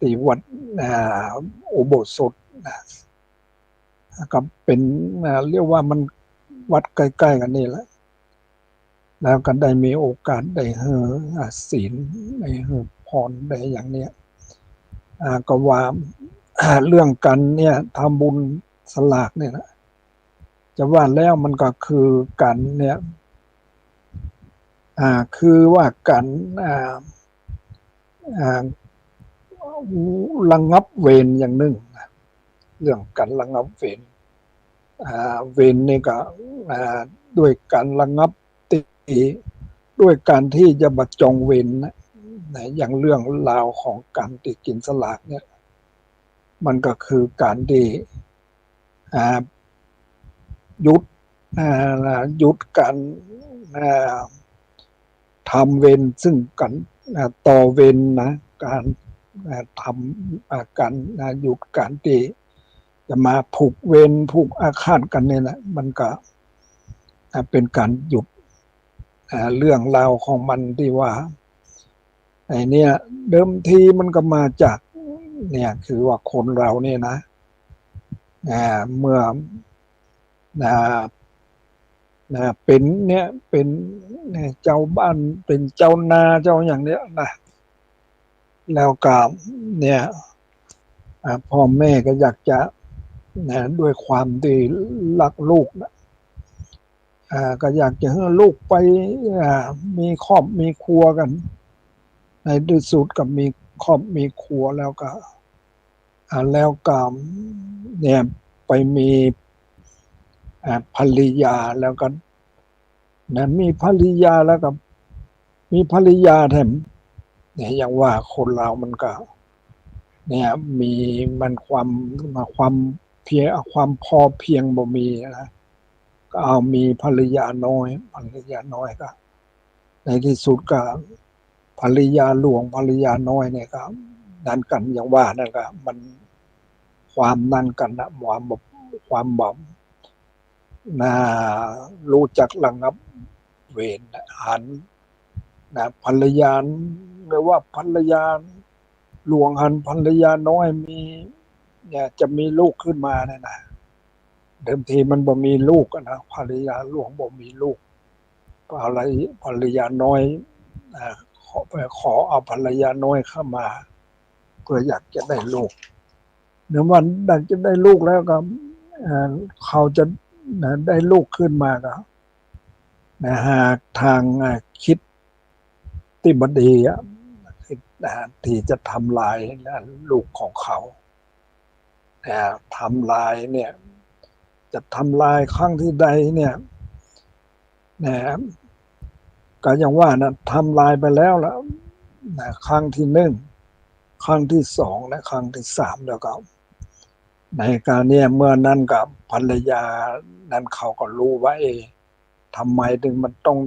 ตีวัดอุโบสถนะก็เป็นเรียกว่ามันวัดใกล้ๆกันนี่แหละแล้วก็ได้มีโอกาสได้เฮอศีลได้เฮอพรได้อย่างเนี้ยก็ว่าเรื่องกันเนี่ยทำบุญสลากเนี่ยนะจะว่าแล้วมันก็คือกันเนี่ยคือว่ากันระงับเวรอย่างหนึ่งเรื่องการระงับเวรเวรนี่ก็ด้วยการระงับตีด้วยการที่จะบัดจองเวรนะอย่างเรื่องราวของการติดกินสลากเนี่ยมันก็คือการที่ยุดการทำเวรซึ่งกันต่อเวรนะการทำการหยุดการที่จะมาผูกเวรผูกอาฆาตกันเนี่ยนะมันก็เป็นการหยุดเรื่องราวของมันที่ว่าไอ้เนี่ยเดิมทีมันก็มาจากเนี่ยคือว่าคนเราเนี่ยนะเมื่อเป็นเนี่ยเป็นเจ้าบ้านเป็นเจ้านาเจ้าอย่างเนี้ยนะแล้วก็เนี่ยพ่อแม่ก็อยากจะด้วยความที่รักลูกนะก็อยากจะให้ลูกไปมีครอบมีครัวกันในที่สุดกับมีครอบมีครัวแล้วก็เนี่ยไปมีภรรยาแล้วก็มีภรรยาแล้วก็มีภรรยาแถมเนี่ยอย่างว่าคนเรามันก็เนี่ยมีมันความเพียงความพอเพียงบ่มีนะก็เอามีภรรยาน้อยก็ในที่สุดก็ภรรยาหลวงภรรยาน้อยเนี่ยก็นั่นกันอย่างว่านั่นก็มันความนั่นกันนะความบ่รู้จักระงับเวรหันภรรยาหรือว่าภรรยาหลวงหันภรรยาน้อยมีเนี่ยจะมีลูกขึ้นมาเนี่ยนะเดิมทีมันบ่มีลูกนะภรรยาหลวงบ่มีลูกอะไรภรรยาน้อยขอเอาภรรยาน้อยเข้ามาเพื่ออยากจะได้ลูกเนื่อวันอยากจะได้ลูกแล้วก็เขาจะได้ลูกขึ้นมาก็หากทางคิดที่บดีที่จะทำลายลูกของเขาทำลายเนี่ยจะทำลายครั้งที่ใดเนี่ยก็อย่างว่านะทำลายไปแล้วครั้งที่หนึ่งครั้งที่สองและครั้งที่สามแล้วก็ในการเนี่ยเมื่อนั้นกับภรรยานั้นเขาก็รู้ว่าทำไมถึงมันต้อง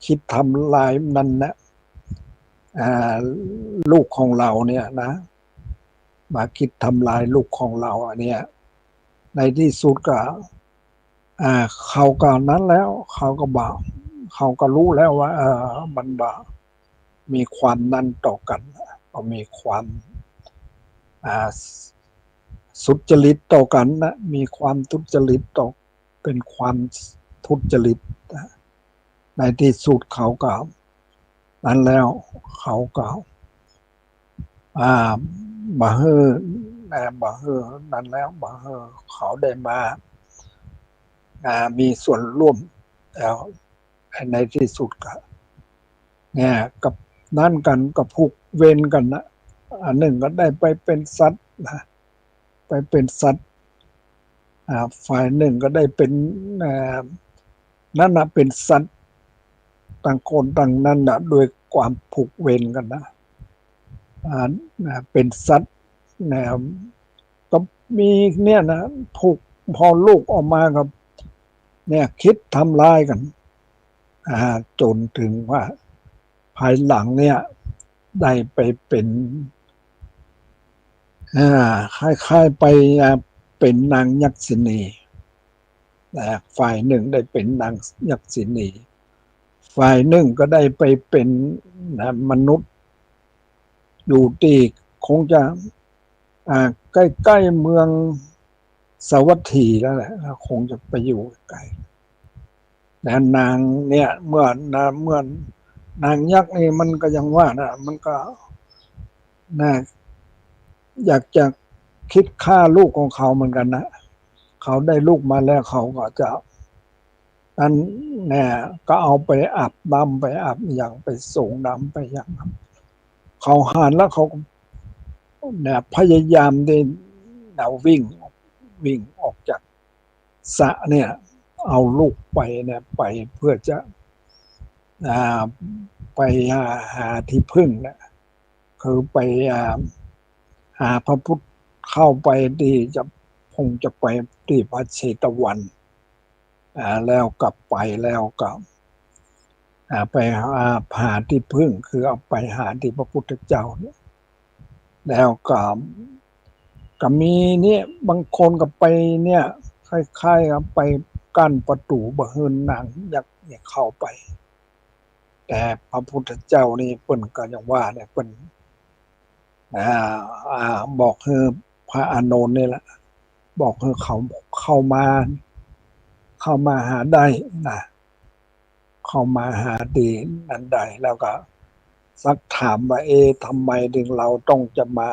คิดทำลายนั้นนะลูกของเราเนี่ยนะมาคิดทำลายลูกของเราอันเนี้ยในที่สุดก็เขาก็นั้นแล้วเขาก็บอกเขาก็รู้แล้วว่ามันบมีความนั้นต่อกันก็มีความสุจริตต่อกันนะมีความทุจริตต่อเป็นความทุจริตในที่สุดเขาก็นั้นแล้วเขาก็มาเฮมาเฮนั้นแล้วมาเฮเขาได้มามีส่วนร่วมแล้วในที่สุดก็เนี่ยกับนั่นกันกับผูกเวรกันนะอันหนึ่งก็ได้ไปเป็นสัตว์นะไปเป็นสัตว์ฝ่ายหนึ่งก็ได้เป็นนั่นนะเป็นสัตว์ต่างคนต่างนั่นนะโดยความผูกเวรกันนะเป็นสัตว์นะก็มีเนี่ยนะผูกพอลูกออกมากับเนี่ยคิดทำลายกันจนถึงว่าภายหลังเนี่ยได้ไปเป็นคล้ายๆไปเป็นนางยักษิณีฝ่ายหนึ่งได้เป็นนางยักษิณีฝ่ายหนึ่งก็ได้ไปเป็นมนุษย์อยู่ที่ คงจะใกล้ๆเมืองสาวัตถีแล้วแหละคงจะไปอยู่ไกลแต่นางเนี่ยเมื่อนางยักษ์นี่มันก็ยังว่านะมันก็น่าอยากจะคิดฆ่าลูกของเขาเหมือนกันนะเขาได้ลูกมาแล้วเขาก็จะนั้นเนี่ยก็เอาไปอาบน้ำไปอาบอย่างไปส่งน้ำไปอย่างเขาหานแล้วเขาเนี่ยพยายามได้วิ่งออกจากสระเนี่ยเอาลูกไปเนี่ยไปเพื่อจะอ่าไปหาที่พึ่งนะคือไปหาพระพุทธเข้าไปที่จะคงจะไปที่พระเชตวันแล้วกลับไปแล้วก็ไปหาที่พึ่งคือเอาไปหาที่พระพุทธเจ้าเนี่ยแล้วก็มีเนี่ยบางคนก็ไปเนี่ยคล้ายๆกับไปกั้นประตูบ่ให้นางยักษ์เนี่ยเข้าไปแต่พระพุทธเจ้านี่เพิ่นก็ยังว่าเนี่ยเพิ่นบอกให้พระอานนท์นี่แหละบอกให้เขาเข้ามาหาได้นะเข้ามาหาดีนั้นได้แล้วก็ซักถามว่าทำไมถึงเราต้องจะมา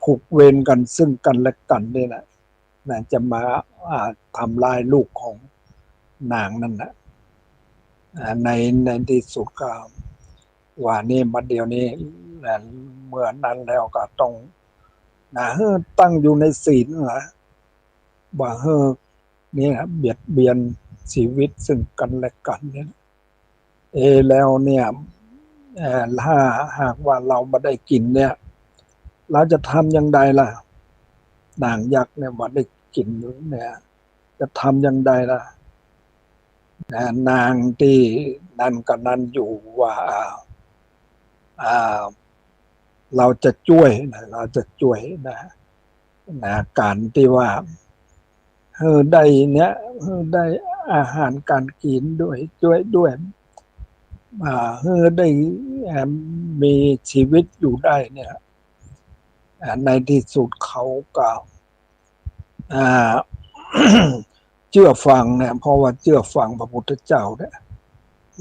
ผูกเวรกันซึ่งกันและกันนี่นะจะมาทำลายลูกของนางนั่นนะในที่สุดก็ว่านี่มาเดียวนี้เมื่อนั้นแล้วก็ต้องตั้งอยู่ในศีลนะบ่นี่นะเบียดเบียนชีวิตซึ่งกันและกันเนี่ยแล้วเนี่ยถ้าหากว่าเราไม่ได้กินเนี่ยเราจะทำอย่างไรล่ะนางยักษ์เนี่ยมาได้กินเนี่ยจะทำอย่างไรล่ะนางที่นั่นกับนั้นอยู่ว่าเราจะช่วยนะเราจะช่วยนะการที่ว่าได้เนี้ยได้อาหารการกินด้วยได้มีชีวิตอยู่ได้เนี่ยในที่สุดเขาก็เชื่อฟังเนี่ยเพราะว่าเชื่อฟังพระพุทธเจ้าเนี่ย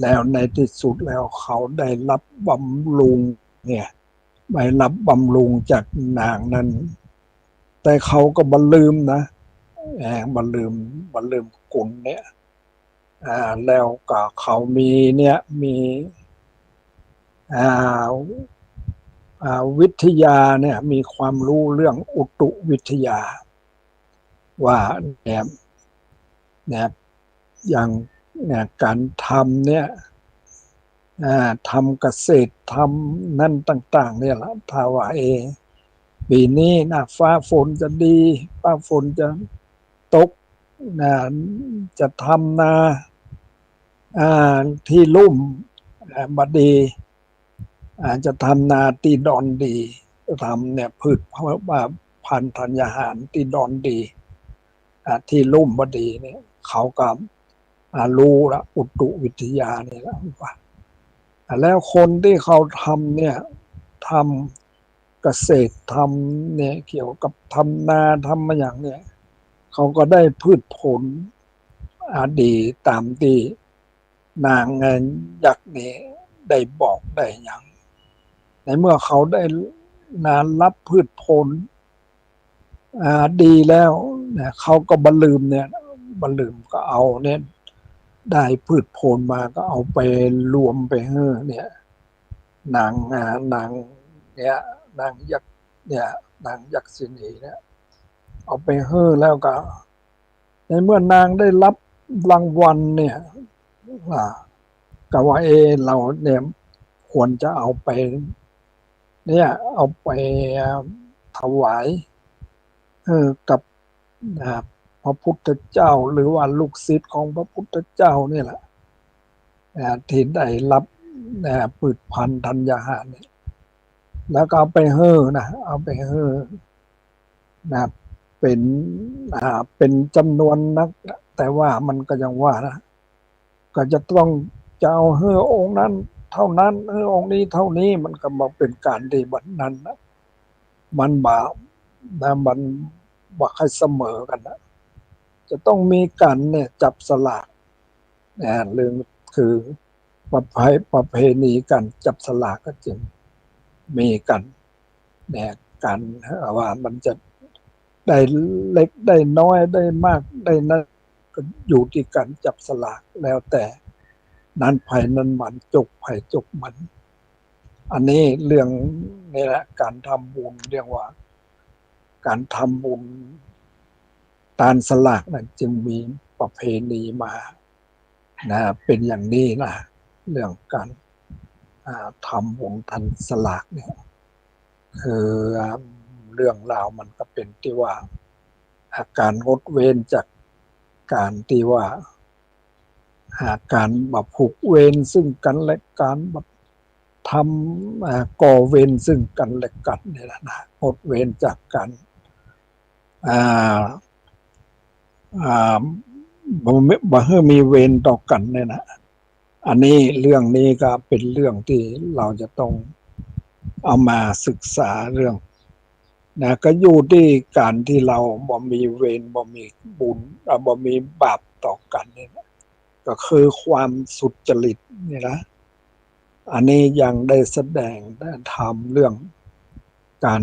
แล้วในที่สุดแล้วเขาได้รับบำรุงเนี่ยได้รับบำรุงจากนางนั้นแต่เขาก็บัลืมนะบัลืมกุลเนี่ยแล้วก็เขามีเนี่ยมีวิทยาเนี่ยมีความรู้เรื่องอุตุวิทยาว่าเนี่ยอย่างเนี่ยการทำเนี่ยทำเกษตรทำนั่นต่างๆเนี่ยละถ้าว่าปีนี้นะฟ้าฝนจะดีฟ้าฝนจะตกนะจะทำนาที่ลุ่มบดีจะทำนาที่ดอนดีจะทำเนี่ยพืชพันธุ์ธัญญาหารที่ดอนดีที่ลุ่มบดีเนี่ยเขาก็รู้ละอุตุวิทยาเนี่ยแล้วว่าแล้วคนที่เขาทำเนี่ยทำเกษตรทำเนี่ยเกี่ยวกับทำนาทำมาอย่างเนี่ยเขาก็ได้พืชผลดีตามที่นางยักษ์นี่ได้บอกได้อย่างในเมื่อเขาได้รับพืชผลดีแล้วเนี่ยเขาก็บัลืมเนี่ยบัลืมก็เอาเนี่ยได้พืชผลมาก็เอาไปรวมไปเนี่ยนางเนี่ยนางยักษ์เนี่ยนางยักษินีเนี่ยเอาไปแล้วก็ในเมื่อนางได้รับรางวัลเนี่ยก็ว่าเราเนี่ยควรจะเอาไปเนี่ยเอาไปถวายกับพระพุทธเจ้าหรือว่าลูกศิษย์ของพระพุทธเจ้านี่แหละที่ได้รับพืชพันธุ์ธัญญาหารเนี่ยแล้วก็เอาไปนะเอาไปนะเป็นเป็นจำนวนนักแต่ว่ามันก็ยังว่านะก็จะต้องจะเอาองค์นั้นเท่านั้นองค์นี้เท่านี้มันก็มาเป็นการดีบัดนั้นนะ มันบามันบ่ให้เสมอกันนะจะต้องมีกันเนี่ยจับสลากเรื่องคือประเพณีกันจับสลากก็จึงมีกันเนี่ยกันว่ามันจะได้เล็กได้น้อยได้มากได้น้อยก็อยู่ที่การจับสลากแล้วแต่นั้นไผ่นั้นมันจกไผ่จกมัน อันนี้เรื่องนี่แหละการทำบุญเรียกว่าการทำบุญตานสลากนั้นจึงมีประเพณีมาเป็นอย่างนี้นะเรื่องการทำบุญทันสลากเนี่ยคือเรื่องราวมันก็เป็นที่ว่าการงดเว้นจากการที่ว่าการมาผูกเวรซึ่งกันและการทำก่อเวรซึ่งกันและกันนี่แหละนะงดเว้นจากกันบ่ให้มีเวรต่อกันเนี่ยนะอันนี้เรื่องนี้ก็เป็นเรื่องที่เราจะต้องเอามาศึกษาเรื่องนะก็อยู่ที่การที่เราบ่มีเวรบ่มีบุญบ่มีบาปต่อกันเนี่ยนะก็คือความสุจริตนี่นะอันนี้ยังได้แสดงได้ทำเรื่องการ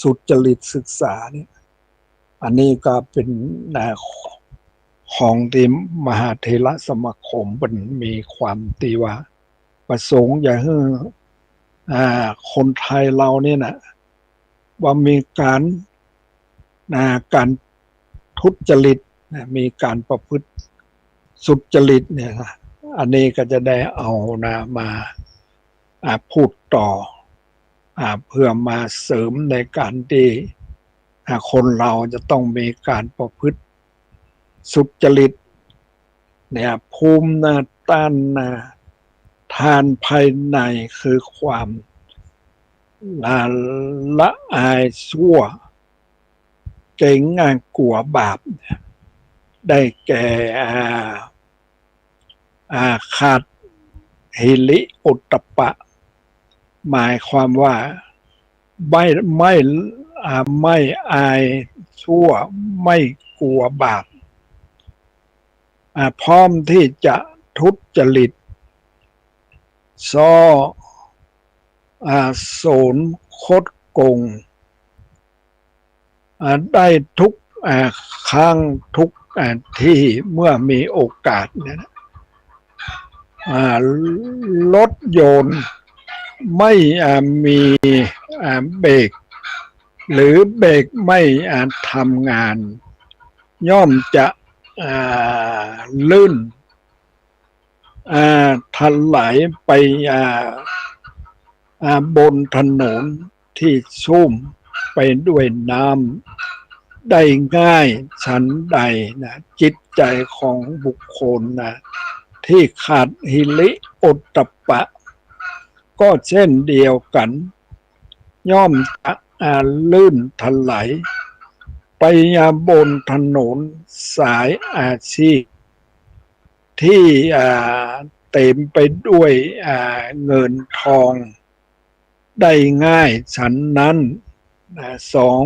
สุจริตศึกษาเนี่ยอันนี้ก็เป็นของที่มหาเถรสมาคมมันมีความตีว่าประสงค์อย่าให้คนไทยเราเนี่ยนะว่ามีการทุจริตมีการประพฤติสุจริตเนี่ยนะอันนี้ก็จะได้เอามาพูดต่อเพื่อมาเสริมในการที่คนเราจะต้องมีการประพฤติสุจริตเนี่ยภูมิต้านทานภายในคือความละอายชั่วเก่งกลัวบาปได้แก่ขาดหิริโอตตัปปะหมายความว่าไม่อายชั่วไม่กลัวบาปพร้อมที่จะทุจริตโสนคดโกงได้ทุกครั้งทุกที่เมื่อมีโอกาสเนี่ยรถยนต์ไม่มีเบรกหรือเบรกไม่ทำงานย่อมจะลื่นถลายไปบนถนนที่ชุ่มไปด้วยน้ำได้ง่ายฉันใดนะจิตใจของบุคคลนะที่ขาดหิริโอตตัปปะก็เช่นเดียวกันย่อมจะลื่นถลายไปบนถนนสายอาชีพที่เต็มไปด้วยเงินทองได้ง่ายฉันนั้นสอง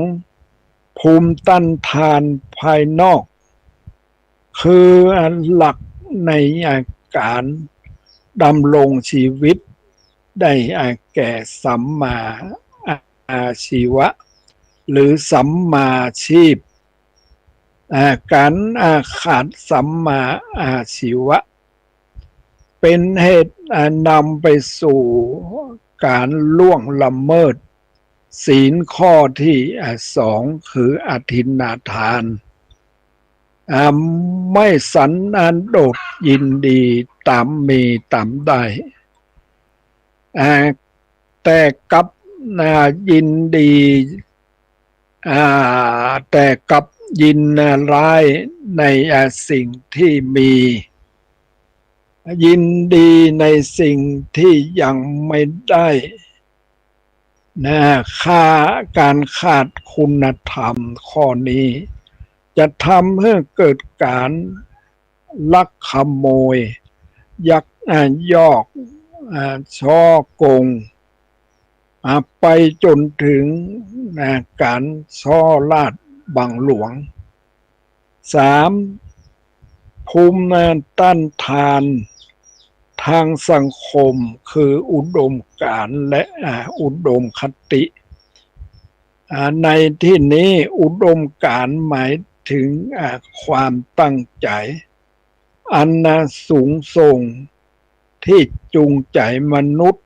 ภูมิต้านทานภายนอกคือหลักในการดำรงชีวิตได้แก่สัมมาอาชีวะหรือสัมมาชีพการขาดสัมมาอาชีวะเป็นเหตุนำไปสู่การล่วงละเมิดศีลข้อที่สองคืออทินนาทานไม่สันโดษยินดีตามมีตามได้แต่กับยินดีแต่กับยินร้ายในสิ่งที่มียินดีในสิ่งที่ยังไม่ได้การขาดคุณธรรมข้อนี้จะทำให้เกิดการลักขโมยยักยอกช่อโกงไปจนถึง การช่อราดบังหลวงสามภูมิต้านทานทางสังคมคืออุดมการณ์และอุดมคติในที่นี้อุดมการณ์หมายถึงความตั้งใจอันสูงส่งที่จูงใจมนุษย์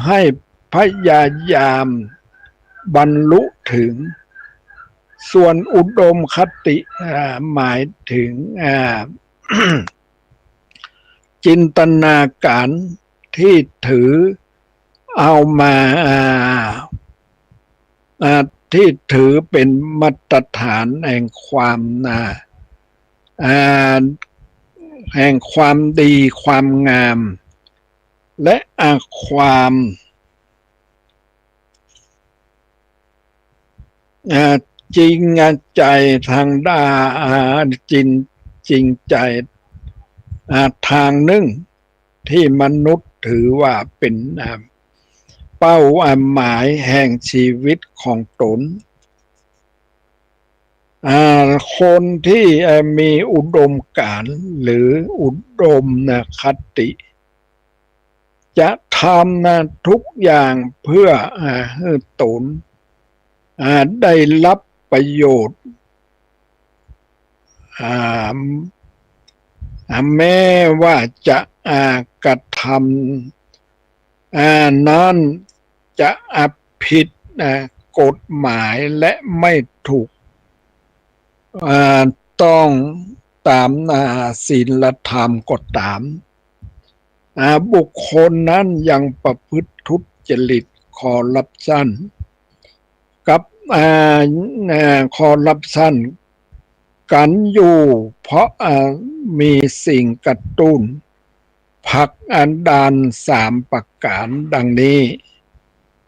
ให้พยายามบรรลุถึงส่วนอุดมคติหมายถึงจินตนาการที่ถือเอามาที่ถือเป็นมาตรฐานแห่งความแห่งความดีความงามและความจริงใจทางด้านจริงใจทางหนึ่งที่มนุษย์ถือว่าเป็นเป้าหมายแห่งชีวิตของตนคนที่มีอุดมการณ์หรืออุดมคติจะทำทุกอย่างเพื่อให้ตนได้รับประโยชน์แม้ว่าจะกระทำนั้นจะผิดกฎหมายและไม่ถูกต้องตามศีลธรรมก็ตามบุคคลนั้นยังประพฤติทุจริตคอร์รัปชันกับคอร์รัปชันกันอยู่เพราะมีสิ่งกระตุ้นผลักดันสามประการดังนี้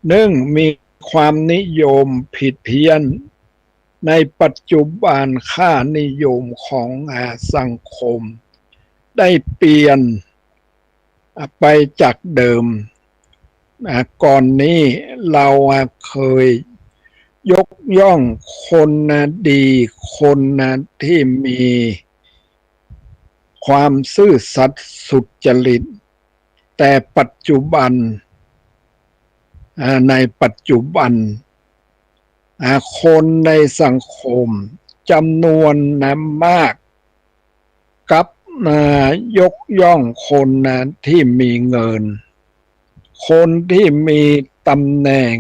หนึ่งมีความนิยมผิดเพี้ยนในปัจจุบันค่านิยมของสังคมได้เปลี่ยนไปจากเดิมก่อนนี้เราเคยยกย่องคนดีคนที่มีความซื่อสัตย์สุจริตแต่ปัจจุบันในปัจจุบันคนในสังคมจำนวนมากกับยกย่องคนที่มีเงินคนที่มีตำแหน่ง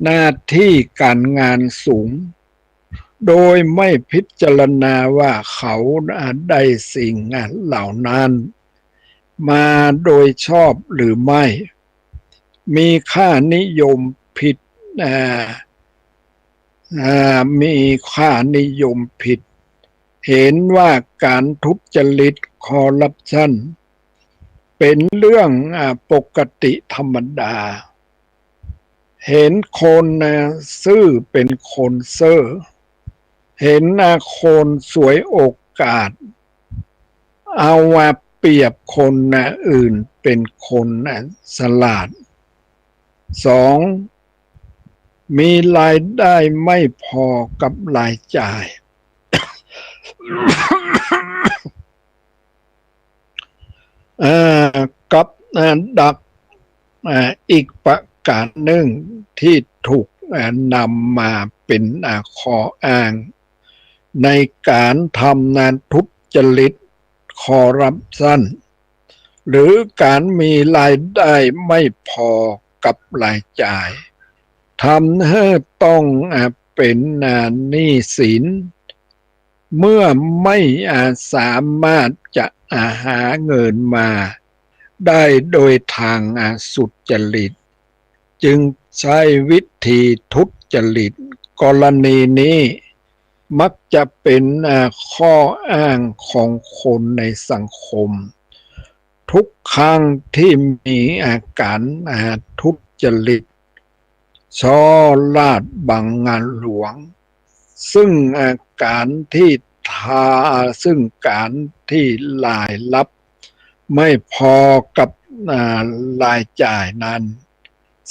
หน้าที่การงานสูงโดยไม่พิจารณาว่าเขาได้สิ่งเหล่านั้นมาโดยชอบหรือไม่มีค่านิยมผิดมีค่านิยมผิดเห็นว่าการทุจริตคอร์รัปชันเป็นเรื่องปกติธรรมดาเห็นคนซื่อเป็นคนเซ่อเห็นคนสวยโอกาสเอาว่าเปรียบคนอื่นเป็นคนฉลาดสองมีรายได้ไม่พอกับรายจ่ายกับดักอีกประการหนึ่งที่ถูกนำมาเป็นข้ออ้างในการทำงานทุจริตคอร์รัปชันหรือการมีรายได้ไม่พอกับรายจ่ายทำให้ต้องเป็นหนี้สินเมื่อไม่สามารถจะหาเงินมาได้โดยทางสุจริตจึงใช้วิธีทุจริตกรณีนี้มักจะเป็นข้ออ้างของคนในสังคมทุกครั้งที่มีอาการทุจริตช่อราดบังงานหลวงซึ่งการที่ซึ่งการที่รายรับไม่พอกับรายจ่ายนั้น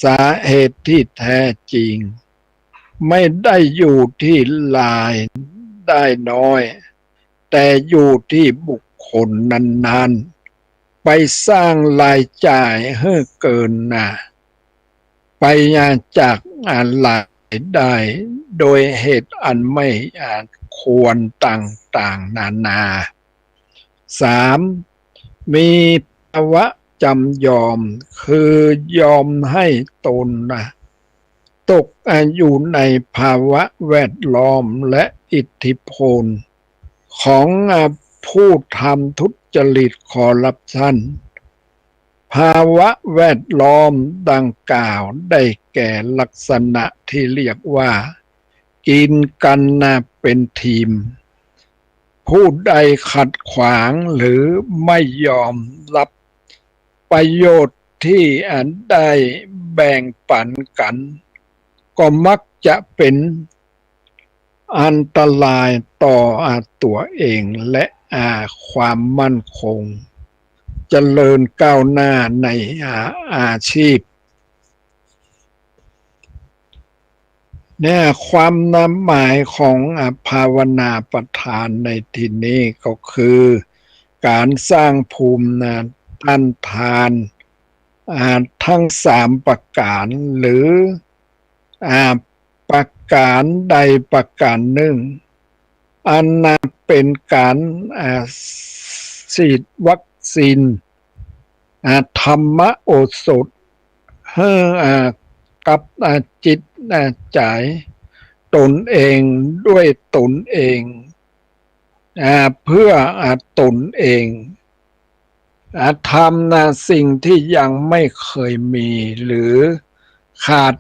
สาเหตุที่แท้จริงไม่ได้อยู่ที่รายได้น้อยแต่อยู่ที่บุคคลนั้นๆไปสร้างรายจ่ายให้เกินไปจากรายได้โดยเหตุอันไม่ควรต่างๆนานาสามมีภาวะจำยอมคือยอมให้ตนตกอยู่ในภาวะแวดล้อมและอิทธิพลของผู้ทำทุจริตคอร์รัปชันภาวะแวดล้อมดังกล่าวได้แก่ลักษณะที่เรียกว่ากินกันเป็นทีมผู้ใดขัดขวางหรือไม่ยอมรับประโยชน์ที่ได้แบ่งปันกันก็มักจะเป็นอันตรายต่อตัวเองและความมั่นคงเจริญก้าวหน้าในอาชีพเนี่ยความหมายของภาวนาประทานในที่นี้ก็คือการสร้างภูมิต้านทานทั้งสามประการหรือประการใดประการหนึ่งอันเป็นการฉีดวัคซีนธรรมโอสถให้กับจิตใจตนเองด้วยตนเองเพื่อตนเองทำสิ่งที่ยังไม่เคยมีหรือขาด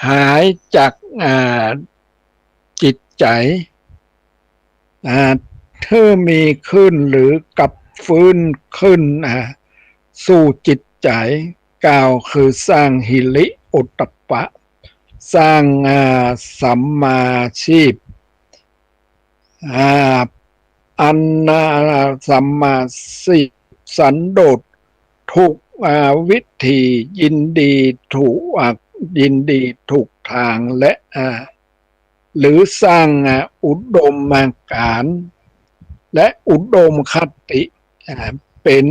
หายจากจิตใจถ้ามีขึ้นหรือกับฟื้นขึ้นสู่จิตใจกล่าวคือสร้างหิริโอตตัปปะสร้างสัมมาชีพอันสัมมาชีพสันโดษถูกวิธียินดีถูกทางและหรือสร้างอุดมการณ์และอุดมคติเป็น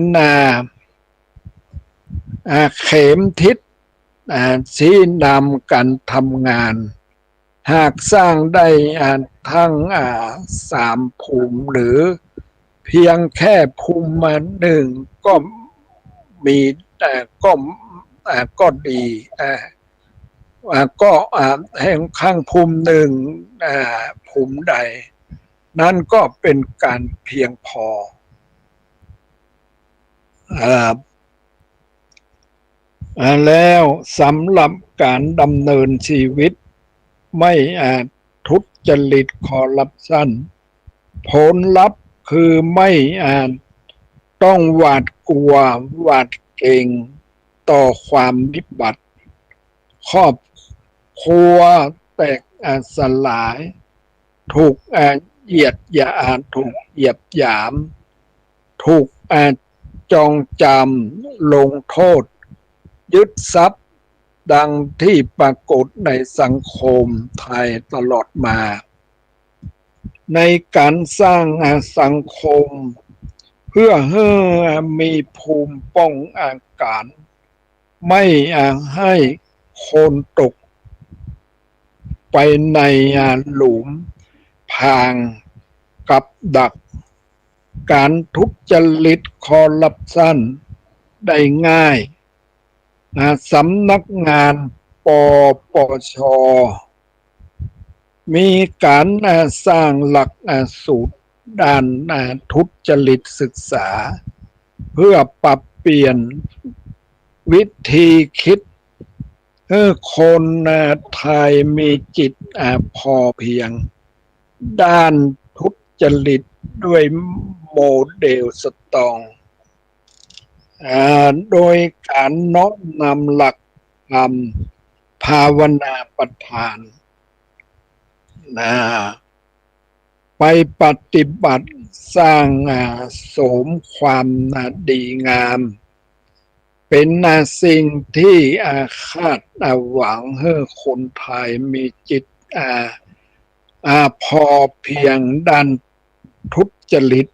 เข็มทิศชี้นำการทำงานหากสร้างได้ทั้งสามภูมิหรือเพียงแค่ภูมิหนึ่งก็มีก็ดีก็แห่งข้างภูมิหนึ่งภูมิใดนั่นก็เป็นการเพียงพอแล้วสำหรับการดำเนินชีวิตไม่ทุจริตคอร์รัปชันผลลัพธ์คือไม่ต้องหวาดกลัวหวาดเกรงต่อความวิบัติครอบครัวแตกสลายถูกเหยียดหยามถูกเหยียบหยามถูกจองจำลงโทษยึดทรัพย์ดังที่ปรากฏในสังคมไทยตลอดมาในการสร้างสังคมเพื่อให้มีภูมิป้องกันไม่ให้คนตกไปในหลุมพรางกับดักการทุจริตคอร์รัปชันได้ง่ายสำนักงานปปชมีการสร้างหลักสูตรด้านทุจริตศึกษาเพื่อปรับเปลี่ยนวิธีคิดให้คนไทยมีจิตพอเพียงด้านทุจริตด้วยโมเดลสตรองโดยการน้อมนำหลักธรรมภาวนาประทานไปปฏิบัติสร้างโสมความดีงาม เป็นสิ่งที่คาดหวังให้คนไทยมีจิตพอเพียงด้านทุจริต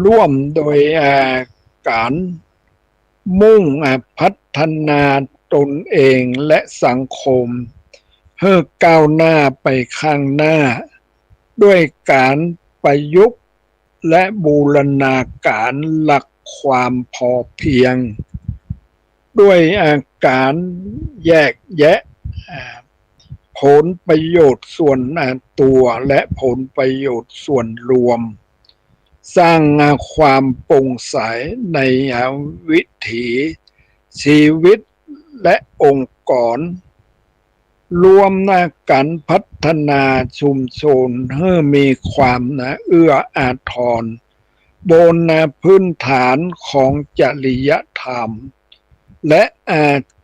ร่วมโดยการมุ่งพัฒนาตนเองและสังคมให้ก้าวหน้าไปข้างหน้าด้วยการประยุกต์และบูรณาการหลักความพอเพียงด้วยการแยกแยะผลประโยชน์ส่วนตัวและผลประโยชน์ส่วนรวมสร้างความโปร่งใสในวิถีชีวิตและองค์กรรวมกันพัฒนาชุมชนให้มีความเอื้ออาทรบนพื้นฐานของจริยธรรมและ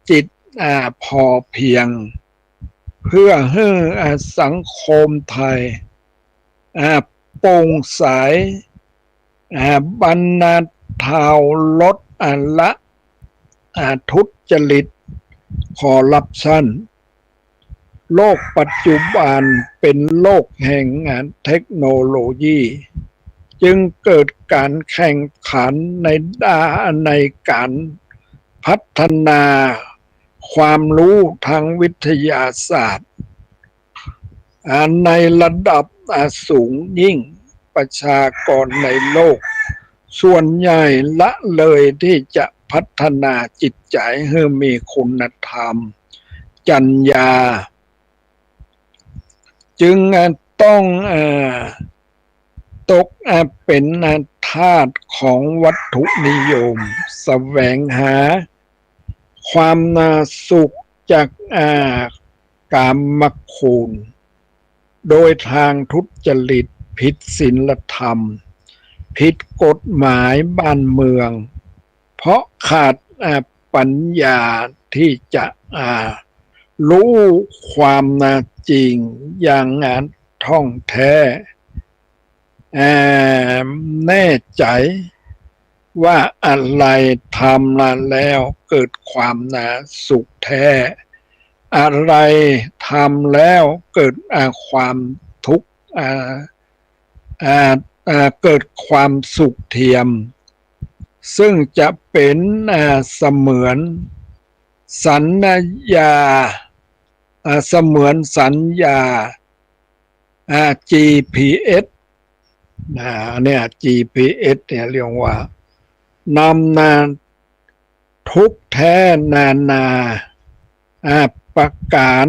จิตพอเพียงเพื่อให้สังคมไทยโปร่งใสบรรเทาลดละทุจริตคอร์รัปชันโลกปัจจุบันเป็นโลกแห่งเทคโนโลยีจึงเกิดการแข่งขันในการพัฒนาความรู้ทางวิทยาศาสตร์ในระดับสูงยิ่งประชากรในโลกส่วนใหญ่ละเลยที่จะพัฒนาจิตใจให้มีคุณธรรมจรรยาจึงต้องตกเป็นทาสของวัตถุนิยมแสวงหาความสุขจากกามคุณโดยทางทุจริตผิดศีลธรรมผิดกฎหมายบ้านเมืองเพราะขาดปัญญาที่จะรู้ความจริงอย่างท่องแท้แน่ใจว่าอะไรทำแล้วเกิดความสุขแท้อะไรทำแล้วเกิดความทุกข์เกิดความสุขเทียมซึ่งจะเป็นเสมือนสัญญาเสมือนสัญญาGPS เนี่ย GPS เนี่ยเรียกว่านำทุกแท้นาประการ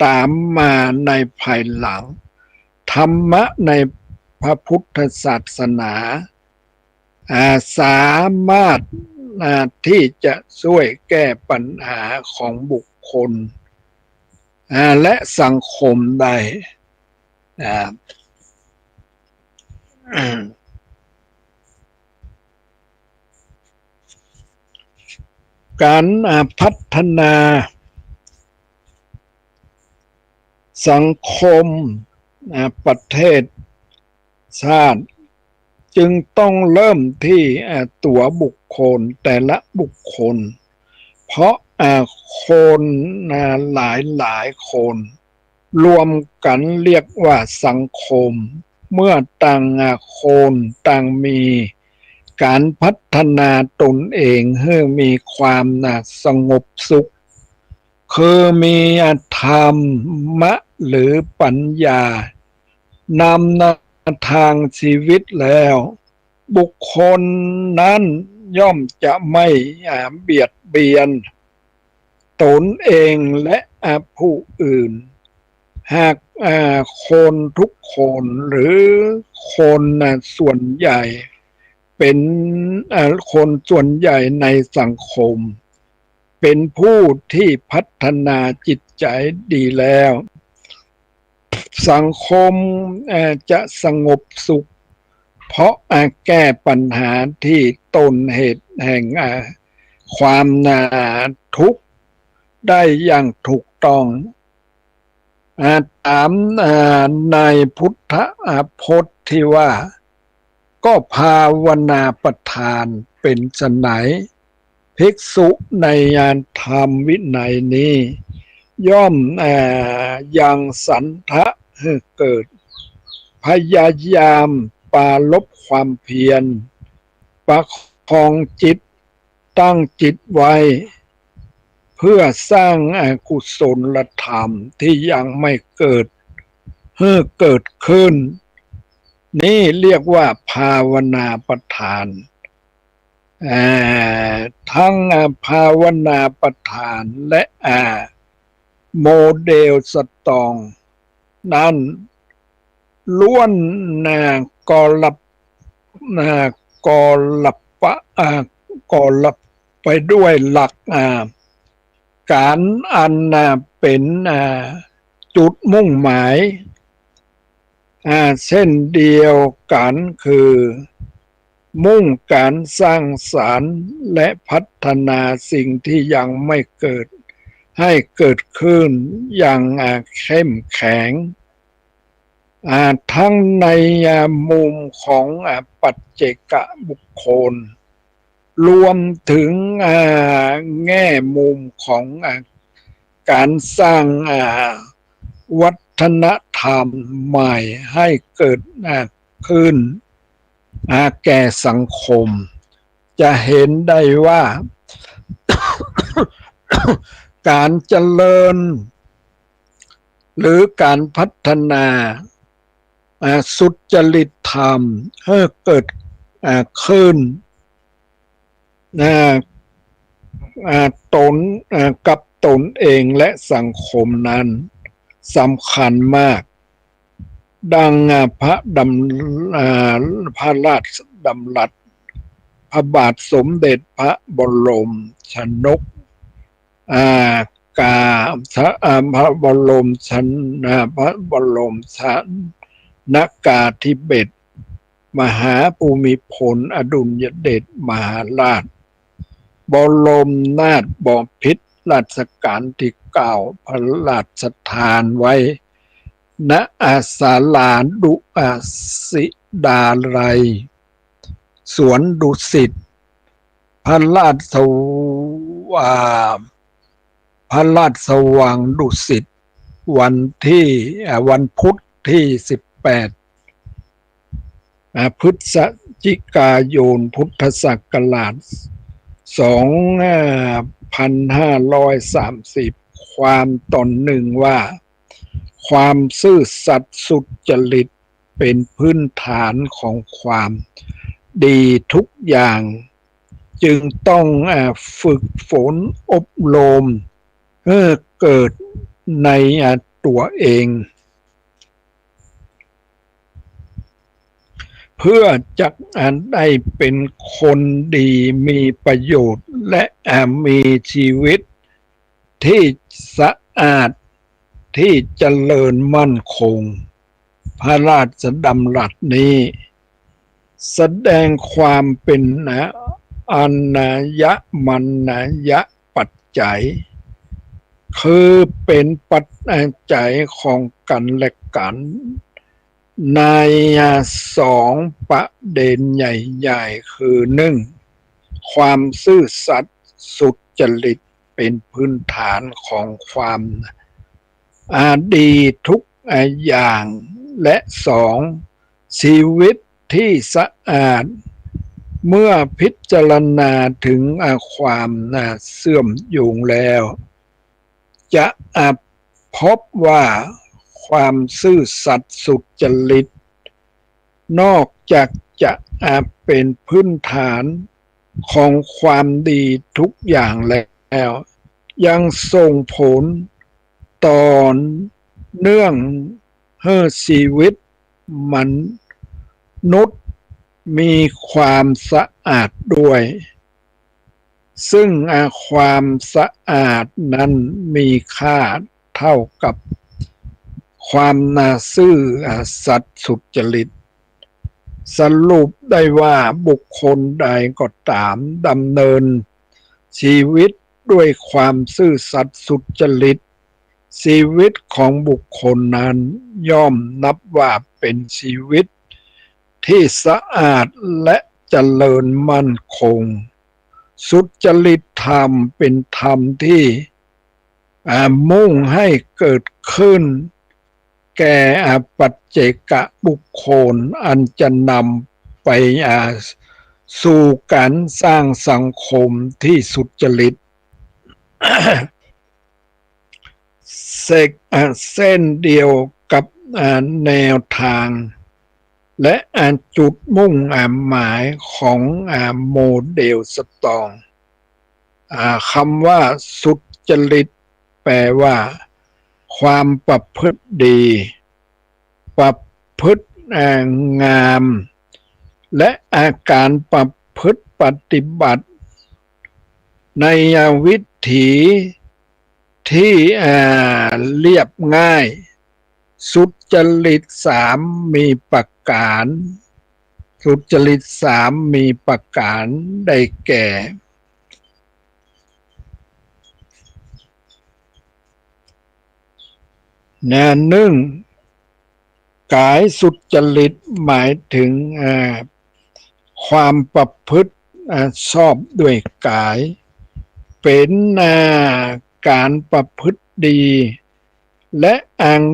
ตามมาในภายหลังธรรมะในพระพุทธศาสนาสามารถที่จะช่วยแก้ปัญหาของบุคคลและสังคมได้การพัฒนาสังคมประเทศชาติจึงต้องเริ่มที่ตัวบุคคลแต่ละบุคคลเพราะคนหลายคนรวมกันเรียกว่าสังคมเมื่อต่างคนต่างมีการพัฒนาตนเองให้มีความสงบสุขคือมีธรรมะหรือปัญญานำทางชีวิตแล้วบุคคลนั้นย่อมจะไม่เบียดเบียนตนเองและผู้อื่นหากคนทุกคนหรือคนส่วนใหญ่เป็นคนส่วนใหญ่ในสังคมเป็นผู้ที่พัฒนาจิตใจดีแล้วสังคมจะสงบสุขเพราะแก้ปัญหาที่ต้นเหตุแห่งความทุกข์ได้อย่างถูกต้องตามในพุทธพจน์ที่ว่า ก็ภาวนาประทานเป็นไฉนภิกษุในยานธรรมวินัยนี้ย่อมยังสันทะให้เกิดพยายามปราลบความเพียรประคองจิตตั้งจิตไว้เพื่อสร้างกุศลธรรมที่ยังไม่เกิดให้เกิดขึ้นนี่เรียกว่าภาวนาประทานทั้งภาวนาประทานและโมเดลสตองนั้นล้วนกอลับกอลับปะกอลับไปด้วยหลักการอันเป็นจุดมุ่งหมายเช่นเดียวกันคือมุ่งการสร้างสรรค์และพัฒนาสิ่งที่ยังไม่เกิดให้เกิดขึ้นอย่างเข้มแข็งทั้งในมุมของปัจเจกบุคคลรวมถึงแง่มุมของการสร้างวัฒนธรรมใหม่ให้เกิดขึ้นแก่สังคมจะเห็นได้ว่า การเจริญหรือการพัฒนาสุจริตธรรมให้เกิดขึ้นตนกับตนเองและสังคมนั้นสำคัญมากดังพระราชดำรัสพระบาทสมเด็จพระบรมชนกพระบรมชนกาธิเบศรมหาภูมิพลอดุลยเดชมหาราชบรมนาถบพิตรรัชกาลที่ 9พระราชทานไว้ณศาลาดุสิดาลัยสวนดุสิตพระราชวังดุสิตวันพุธที่18พฤศจิกายนพุทธศักราช2530ความตอนหนึ่งว่าความซื่อสัตย์สุจริตเป็นพื้นฐานของความดีทุกอย่างจึงต้องฝึกฝนอบรมเกิดในตัวเองเพื่อจะได้เป็นคนดีมีประโยชน์และมีชีวิตที่สะอาดที่เจริญมั่นคงพระราชดำรัสนี้แสดงความเป็นอนายะมันนายะปัจจัยคือเป็นปัจจัยของกันและกันในสองประเด็นใหญ่ๆคือ1ความซื่อสัตย์สุจริตเป็นพื้นฐานของความดีทุกอย่างและ2ชีวิตที่สะอาดเมื่อพิจารณาถึงความเสื่อมโยงแล้วจะพบว่าความซื่อสัตย์สุจริตนอกจากจะเป็นพื้นฐานของความดีทุกอย่างแล้วยังส่งผลต่อเนื่องให้ชีวิตมนุษย์มีความสะอาดด้วยซึ่งความสะอาดนั้นมีค่าเท่ากับความซื่อสัตย์สุจริตสรุปได้ว่าบุคคลใดก็ตามดำเนินชีวิตด้วยความซื่อสัตย์สุจริตชีวิตของบุคคลนั้นย่อมนับว่าเป็นชีวิต ที่สะอาดและเจริญมั่นคงสุจริตธรรมเป็นธรรมที่มุ่งให้เกิดขึ้นแก่ปัจเจกบุคคลอันจะนำไปสู่การสร้างสังคมที่สุจริต เส้นเดียวกับแนวทางและจุดมุ่งหมายของโมเดลสตรองคำว่าสุจริตแปลว่าความประพฤติดีประพฤติงามและอาการประพฤติปฏิบัติในวิถีที่เรียบง่ายสุจริตสามมีประการสุจริตสามมีประการได้แก่หนึ่งกายสุจริตหมายถึงความประพฤติชอบด้วยกายเป็นการประพฤติดีและ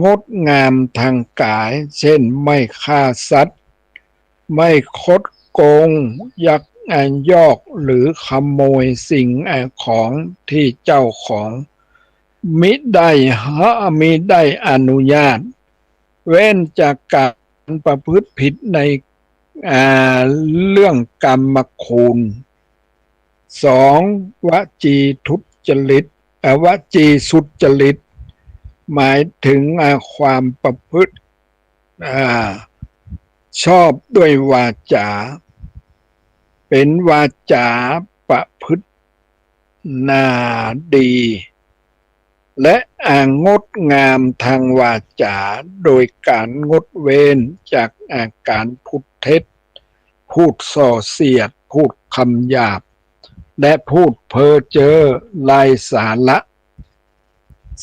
งดงามทางกายเช่นไม่ฆ่าสัตว์ไม่คดโกงยักยอกหรือขโมยสิ่งของที่เจ้าของมิได้อนุญาตเว้นจากการประพฤติผิดในเรื่องกรรมคุณสองวจีทุจริตวจีสุจริตหมายถึงความประพฤติชอบด้วยวาจาเป็นวาจาประพฤติดีและงดงามทางวาจาโดยการงดเว้นจากการพูดเท็จพูดส่อเสียดพูดคำหยาบและพูดเพ้อเจ้อไร้สาระ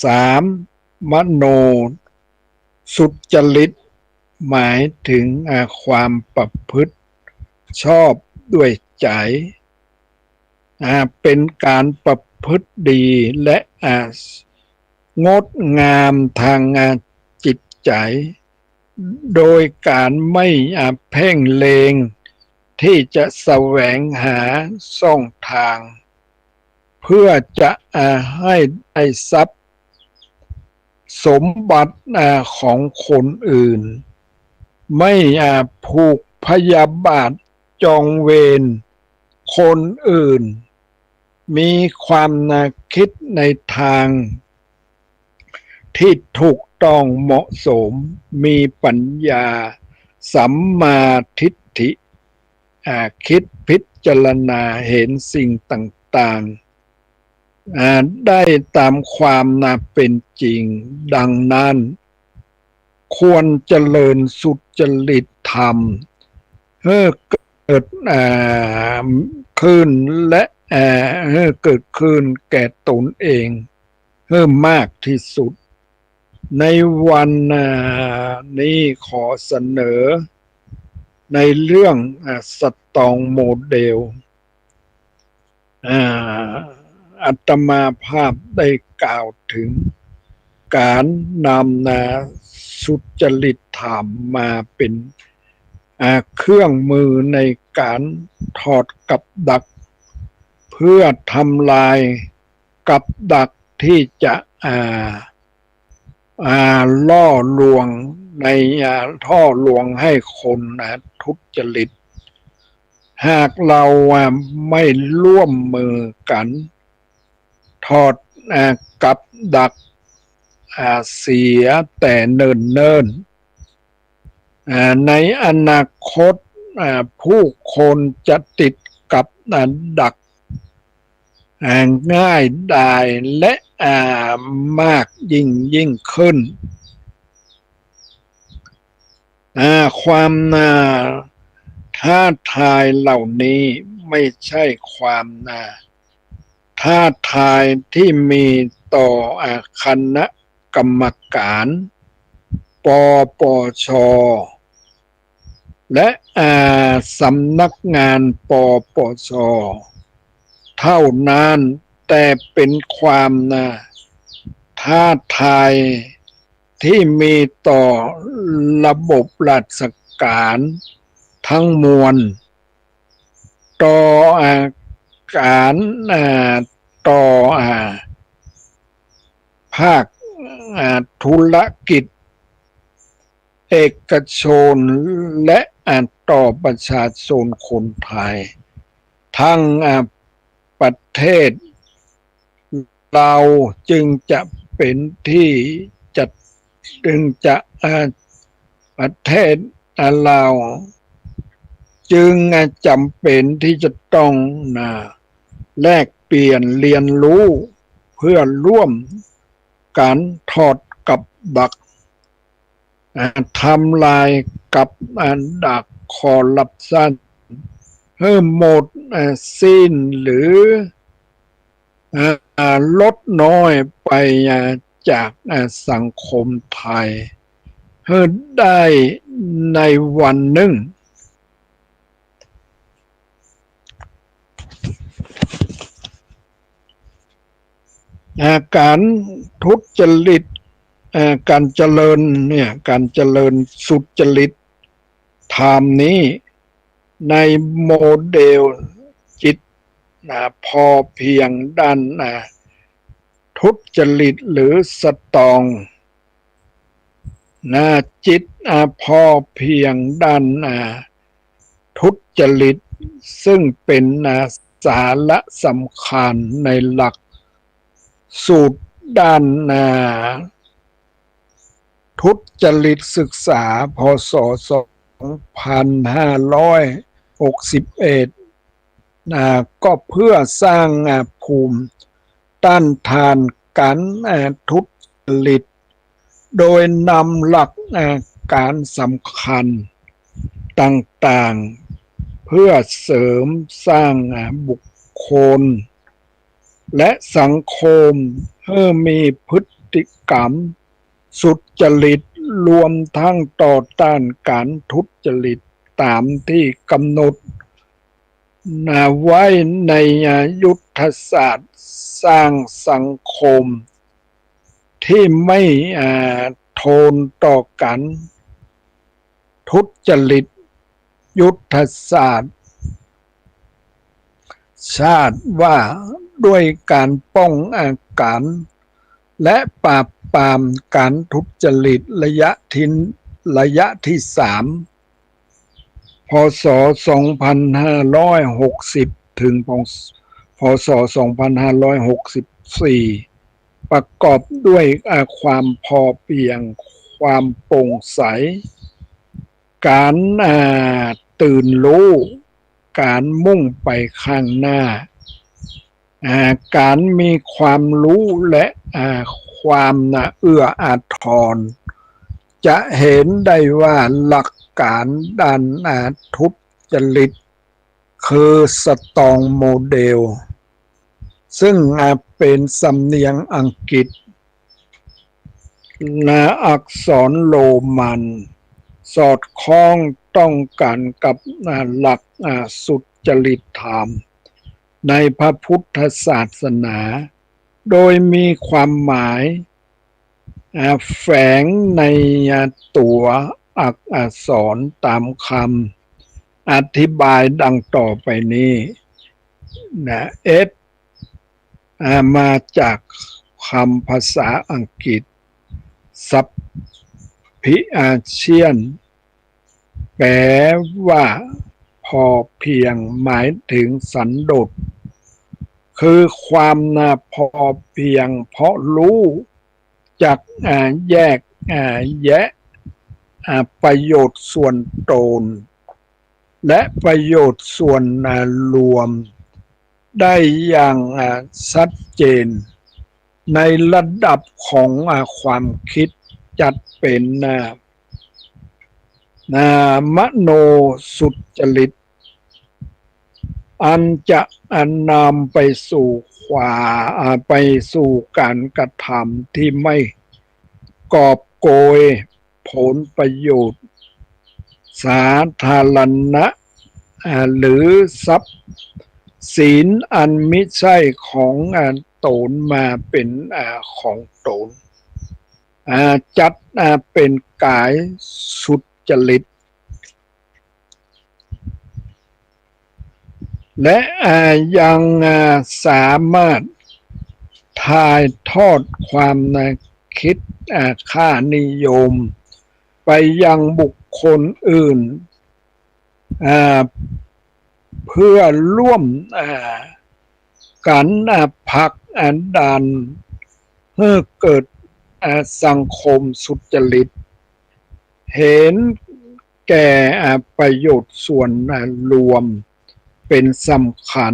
สามมโนสุจริตหมายถึงความประพฤติชอบด้วยใจเป็นการประพฤติดีและงดงามทางจิตใจโดยการไม่เพ่งเลงที่จะแสวงหาช่องทางเพื่อจะให้ได้ทรัพย์สมบัติของคนอื่นไม่ผูกพยาบาทจองเวรคนอื่นมีความคิดในทางที่ถูกต้องเหมาะสมมีปัญญาสัมมาทิฏฐิคิดพิจารณาเห็นสิ่งต่างๆได้ตามความเป็นจริงดังนั้นควรเจริญสุจริตธรรมเพื่อเกิดขึ้นและเกิดขึ้นแก่ตนเองเพิ่มมากที่สุดในวันนี้ขอเสนอในเรื่องสตรองโมเดลอาตมาภาพได้กล่าวถึงการนำสุจริตธรรมมาเป็นเครื่องมือในการถอดกับดักเพื่อทำลายกับดักที่จะล่อลวงในท่อลวงให้คนทุจริตหากเราไม่ร่วมมือกันถอดกับดักเสียแต่เนิ่นในอนาคตผู้คนจะติดกับดักง่ายได้และมากยิ่งขึ้นความท้าทายเหล่านี้ไม่ใช่ความท้าทายที่มีต่อคณะกรรมการปปช และสำนักงานปปชเท่านั้นแต่เป็นความท้าทายที่มีต่อระบบราชการทั้งมวลต่อการต่อภาคธุรกิจเอกชนและต่อประชาชนคนไทยทั้งประเทศเราจึงจะเป็นที่จะประเทศเราจึงจำเป็นที่จะต้องแลกเปลี่ยนเรียนรู้เพื่อร่วมการถอดกับดักทำลายกับดักคอร์รัปชันให้หมดสิ้นหรือลดน้อยไปจากสังคมไทยให้ได้ในวันหนึ่งการทุจริตการเจริญการเจริญสุจริตธรรมนี้ในโมเดลจิตพอเพียงด้านทุจริตหรือสตองจิตพอเพียงด้านทุจริตซึ่งเป็นสาระสำคัญในหลักสูตรด้านทุจริตศึกษาพ.ศ. 2561ก็เพื่อสร้างภูมิต้านทานการทุจริตโดยนำหลักการสำคัญต่างๆเพื่อเสริมสร้างบุคคลและสังคมให้มีพฤติกรรมสุจริตรวมทั้งต่อต้านการทุจริตตามที่กำหนดไว้ในยุทธศาสตร์สร้างสังคมที่ไม่ทนต่อการทุจริตยุทธศาสตร์ชาติว่าด้วยการป้องกันและปราบปรามการทุจริตระยะที่3พ.ศ. 2560 ถึงพ.ศ. 2564ประกอบด้วยความพอเพียงความโปร่งใสการตื่นรู้การมุ่งไปข้างหน้าการมีความรู้และความเอื้ออาทรจะเห็นได้ว่าหลักการด้านทุจริตคือสตองโมเดลซึ่งเป็นสำเนียงอังกฤษอักษรโรมันสอดคล้องต้องกันกับหลักสุจริตธรรมในพระพุทธศาสนาโดยมีความหมายแฝงในตัวอักษรตามคำอธิบายดังต่อไปนี้S มาจากคำภาษาอังกฤษ sufficient แปลว่าพอเพียงหมายถึงสันโดษคือความพอเพียงเพราะรู้จักแยกแยะประโยชน์ส่วนตนและประโยชน์ส่วนรวมได้อย่างชัดเจนในระดับของความคิดจัดเป็นมโนสุจริตอันจะนำไปสู่การกระทำที่ไม่กอบโกยผลประโยชน์ สาธารณะหรือทรัพย์สินอันมิใช่ของตนมาเป็นของตนจัดเป็นกายสุจริตและยังสามารถถ่ายทอดความคิดค่านิยมไปยังบุคคลอื่นเพื่อร่วมกันผลักดันเพื่อเกิดสังคมสุจริตเห็นแก่ประโยชน์ส่วนรวมเป็นสำคัญ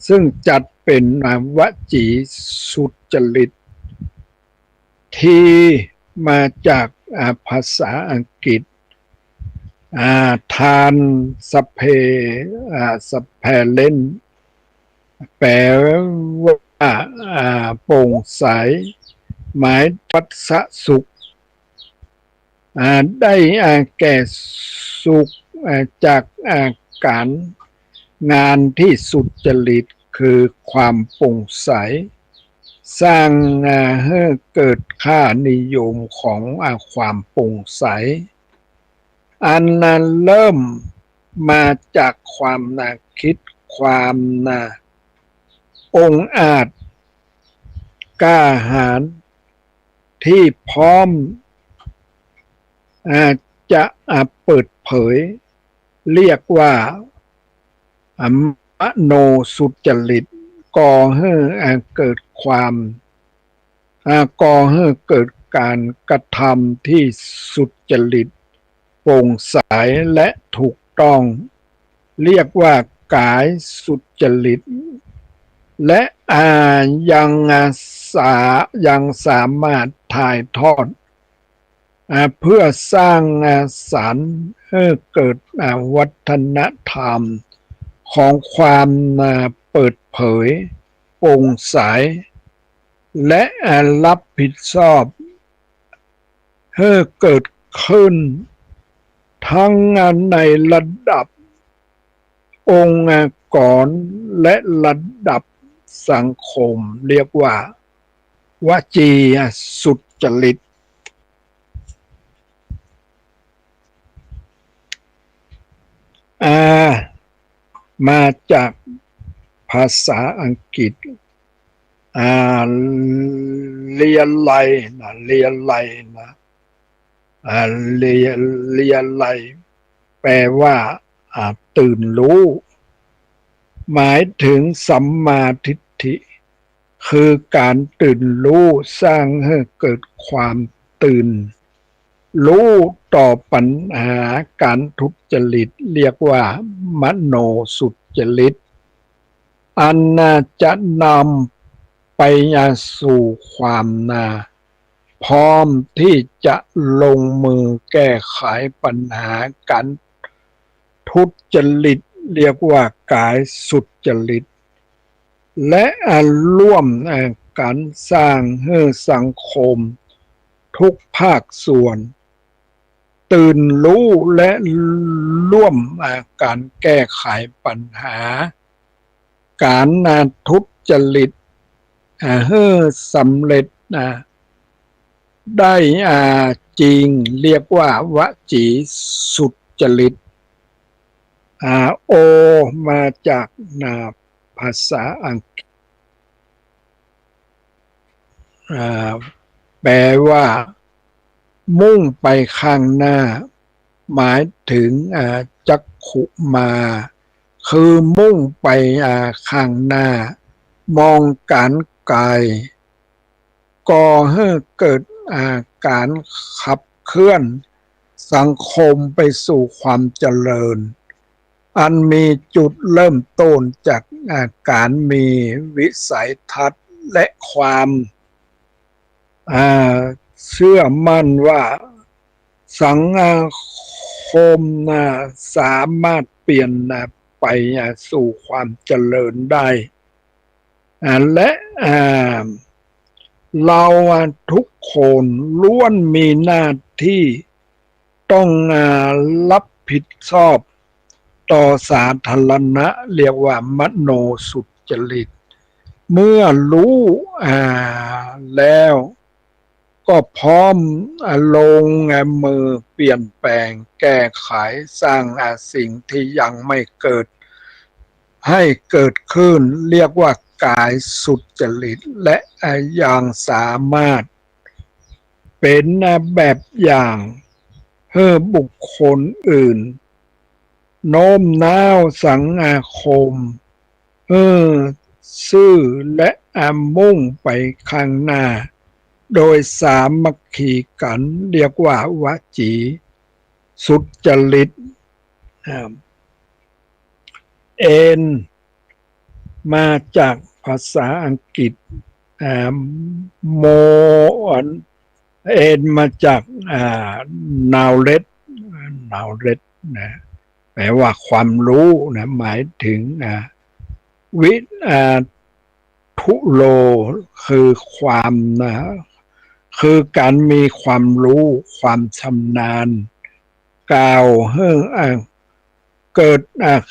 ซึ่งจัดเป็นวจีสุจริตที่มาจากภาษาอังกฤษทานสเพสเพเลนแปลว่าโปร่งใสหมายวัฏสุขได้แก่สุขจากการงานที่สุจริตคือความโปร่งใสสร้างให้เกิดค่านิยมของความโปร่งใสอันนั้นเริ่มมาจากความคิดความองอาจกล้าหาญที่พร้อมจะเปิดเผยเรียกว่ามโนสุจริตก่อให้เกิดความก่อให้เกิดการกระทำที่สุจริตโปร่งใสและถูกต้องเรียกว่ากายสุจริตและยังสามารถถ่ายทอดเพื่อสร้างสรรค์ให้เกิดวัฒนธรรมของความเปิดเผยโปร่งใสและรับผิดชอบให้เกิดขึ้นทั้งในระดับองค์กรและระดับสังคมเรียกว่าวจีสุจริตมาจากภาษาอังกฤษเรียนไลนะเรียนไลนะเรียนไลแปลว่าตื่นรู้หมายถึงสัมมาทิฏฐิคือการตื่นรู้สร้างให้เกิดความตื่นรู้ต่อปัญหาการทุจริตเรียกว่ามโนสุจริตอันจะนำไปสู่ความพร้อมที่จะลงมือแก้ไขปัญหาการทุจริตเรียกว่ากายสุจริตและร่วมกันสร้างให้สังคมทุกภาคส่วนตื่นรู้และร่วมการแก้ไขปัญหาการทุจริตให้สำเร็จได้จริงเรียกว่าวจีสุจริตโอมาจากภาษาอังกฤษแปลว่ามุ่งไปข้างหน้าหมายถึงจักขุมาคือมุ่งไปข้างหน้ามองการไกลก่อให้เกิดการขับเคลื่อนสังคมไปสู่ความเจริญอันมีจุดเริ่มต้นจากการมีวิสัยทัศน์และความเชื่อมั่นว่าสังคมสามารถเปลี่ยนไปสู่ความเจริญได้และเราทุกคนล้วนมีหน้าที่ ต้องรับผิดชอบต่อสาธารณะเรียกว่ามโนสุจริตเมื่อรู้แล้วก็พร้อมลงมือเปลี่ยนแปลงแก้ไขสร้างสิ่งที่ยังไม่เกิดให้เกิดขึ้นเรียกว่ากายสุจริตและยังสามารถเป็นแบบอย่างให้บุคคลอื่นโน้มน้าวสังคมซื่อและมุ่งไปข้างหน้าโดยสามัคคีกันเรียกว่าวจีสุจริตเอ็นมาจากภาษาอังกฤษโมเอ็นมาจากknowledge knowledge นะแปลว่าความรู้นะหมายถึงวิทุโลคือความคือการมีความรู้ความชำนาญกล่าวให้เกิด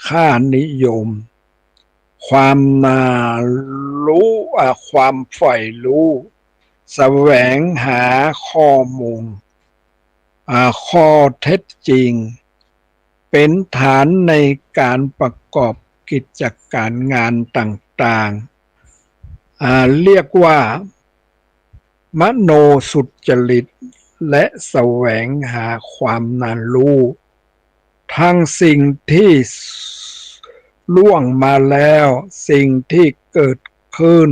ค่านิยมความรู้ความใฝ่รู้แสวงหาข้อมูลข้อเท็จจริงเป็นฐานในการประกอบกิจการงานต่างๆเรียกว่ามโนสุจริตและแสวงหาความรู้ทั้งสิ่งที่ล่วงมาแล้วสิ่งที่เกิดขึ้น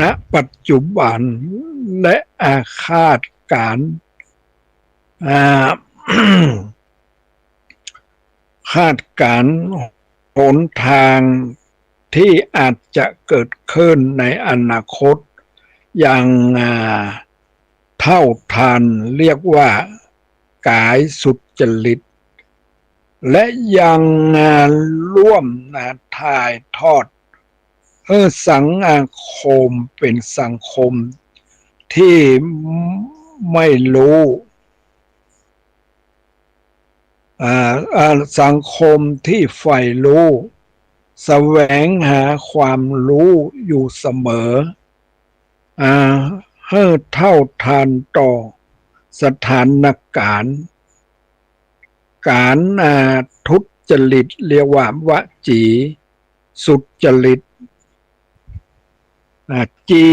ณปัจจุบันและคาดการณ์คาดการณ์หนทางที่อาจจะเกิดขึ้นในอนาคตอย่างเท่าทันเรียกว่ากายสุจริตและยังร่วมถ่ายทอดสังคมเป็นสังคมที่ไม่รู้สังคมที่ใฝ่รู้แสวงหาความรู้อยู่เสมอให้เท่าทันต่อสถานการณ์การทุจริตเรียกว่าวจีสุจริตจี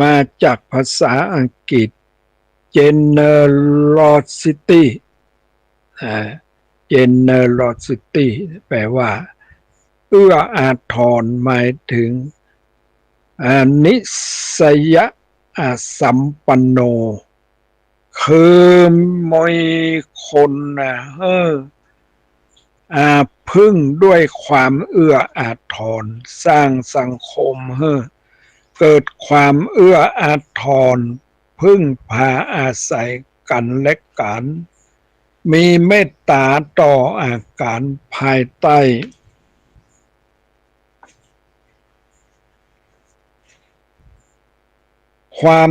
มาจากภาษาอังกฤษ generosity generosity แปลว่าเอื้ออาทรหมายถึงนิสยสัมปันโนคือมีคนพึ่งด้วยความเอื้ออาทรสร้างสังคมเกิดความเอื้ออาทรพึ่งพาอาศัยกันและกันมีเมตตาต่อการภายใต้ความ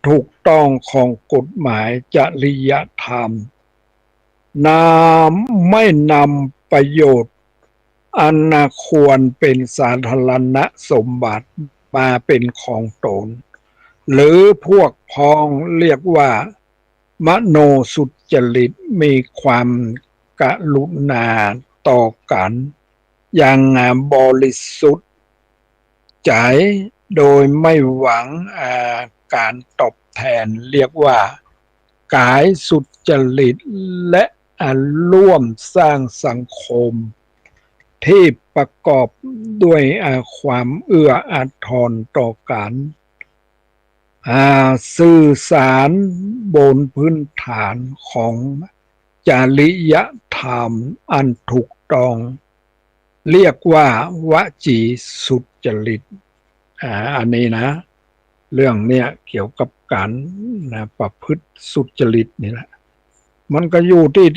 ถูกต้องของกฎหมายจริยธรรมไม่นำประโยชน์อันควรเป็นสาธารณสมบัติมาเป็นของตนหรือพวกพ้องเรียกว่ามโนสุจริตมีความกรุณาต่อกันอย่างบริสุทธิ์ใจโดยไม่หวังการตอบแทนเรียกว่ากายสุจริตและร่วมสร้างสังคมที่ประกอบด้วยความเอื้ออาทรต่อกันสื่อสารบนพื้นฐานของจริยธรรมอันถูกต้องเรียกว่าวจีสุจริตอันนี้นะเรื่องเนี้ยเกี่ยวกับการประพฤติสุจริตนี่แหละมันก็อยู่ที่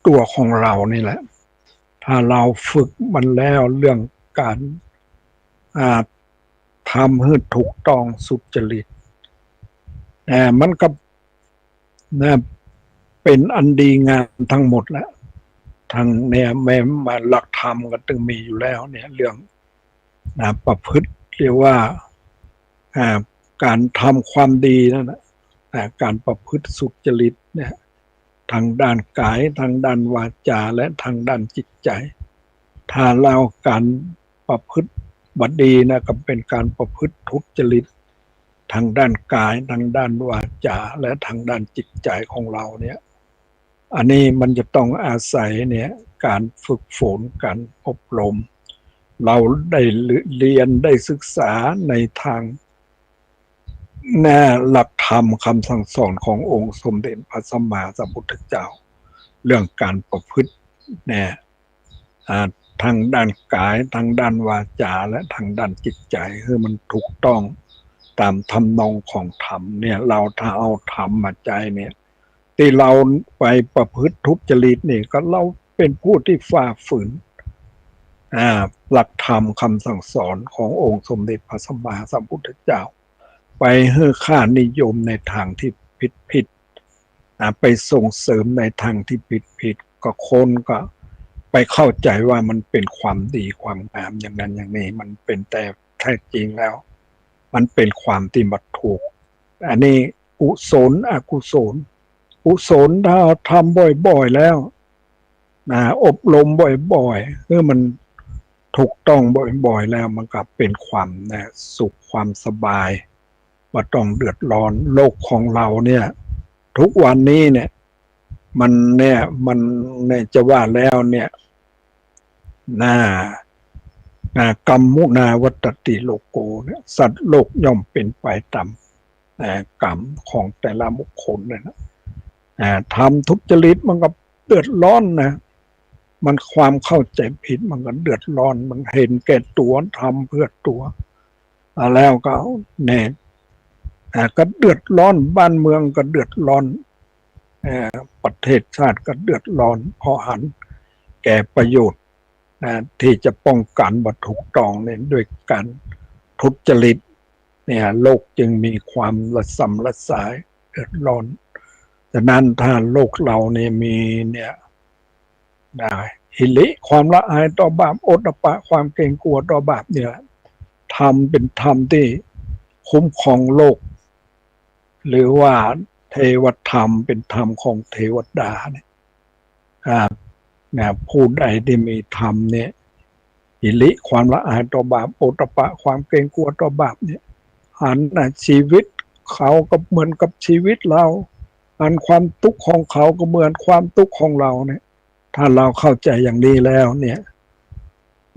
ตัวของเรานี่แหละถ้าเราฝึกมันแล้วเรื่องการทำให้ถูกต้องสุจริตมันก็ เป็นอันดีงามทั้งหมดแล้วทางเนี่ยแม้มาหลักธรรมก็ตึงมีอยู่แล้วเนี่ยเรื่องประพฤติเรียกว่าการทำความดีนั่นแหละการประพฤติสุจริตเนี่ยทางด้านกายทางด้านวาจาและทางด้านจิตใจถ้าเราการประพฤติบัดดีนะก็เป็นการประพฤติทุจริตทางด้านกายทางด้านวาจาและทางด้านจิตใจของเราเนี่ยอันนี้มันจะต้องอาศัยเนี่ยการฝึกฝนการอบรมเราได้เรียนได้ศึกษาในทางหลักธรรมคำสั่งสอนขององค์สมเด็จพระสัมมาสัมพุทธเจ้าเรื่องการประพฤติเนี่ยทางด้านกายทางด้านวาจาและทางด้านจิตใจคือมันถูกต้องตามทำนองของธรรมเนี่ยเราถ้าเอาธรรมมาใจเนี่ยที่เราไปประพฤติทุจริตนี่ก็เราเป็นผู้ที่ฝ่าฝืนหลักธรรมคำสั่งสอนขององค์สมเด็จพระสัมมาสัมพุทธเจ้าไปให้ค่านิยมในทางที่ผิดไปส่งเสริมในทางที่ผิดก็คนก็ไปเข้าใจว่ามันเป็นความดีความงามอย่างนั้นอย่างนี้มันเป็นแต่แท้จริงแล้วมันเป็นความที่บัดถูกอันนี้กุศลอกุศลกุศลถ้าทำบ่อยๆแล้วอบรมบ่อยๆมันถูกต้องบ่อยๆแล้วมันก็เป็นความสุขความสบายว่าต้องเดือดร้อนโลกของเราเนี่ยทุกวันนี้เนี่ยมันจะว่าแล้วเนี่ยกรรมมุนาวัตติโลโกเนี่ยสัตว์โลกย่อมเป็นไปตามกรรมของแต่ละบุคคลเนี่ยนะทำทุจริตมันก็เดือดร้อนนะมันความเข้าใจผิดมันก็เดือดร้อนมันเห็นแก่ตัวทำเพื่อตัวแล้วก็ก็เดือดร้อนบ้านเมืองก็เดือดร้อนประเทศชาติก็เดือดร้อนเพราะหันแก่ประโยชน์ที่จะป้องกันวัตถุตองเนี่ยด้วยการทุจริตเนี่ยโลกจึงมีความระสำระสายเดือดร้อนฉะนั้นถ้าโลกเราเนี่ยมีเนี่ยหิริความละอายต่อบาปโอตปะความเกรงกลัวต่อบาปเนี่ยธรรมเป็นธรรมที่คุ้มครองโลกหรือว่าเทวธรรมเป็นธรรมของเทวดาเนี่ยผู้ใดที่มีธรรมเนี่ยหิริความละอายต่อบาปโอตปะความเกรงกลัวต่อบาปเนี่ยหันชีวิตเขาก็เหมือนกับชีวิตเราหันความทุกข์ของเขาก็เหมือนความทุกข์ของเราเนี่ยถ้าเราเข้าใจอย่างนี้แล้วเนี่ย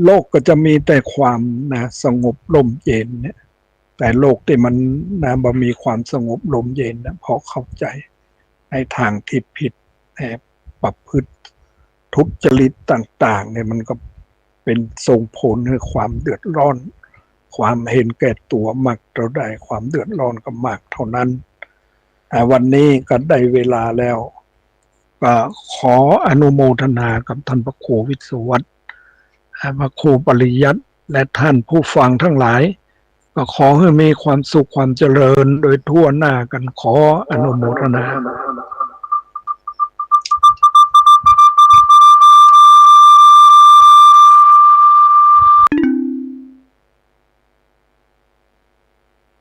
โลกก็จะมีแต่ความสงบลมเย็นเนี่ยแต่โลกที่มันบ่มีความสงบลมเย็นนะเพราะเข้าใจในทางที่ผิดประพฤติทุจริตต่างๆเนี่ยมันก็เป็นส่งผลให้ความเดือดร้อนความเห็นแก่ตัวมากเท่าใดความเดือดร้อนก็มากเท่านั้นวันนี้ก็ได้เวลาแล้วก็ขออนุโมทนากับท่านพระครูวิศวัตรพระครูปริยัติและท่านผู้ฟังทั้งหลายก็ขอให้มีความสุขความเจริญโดยทั่วหน้ากันขออนุโมทนา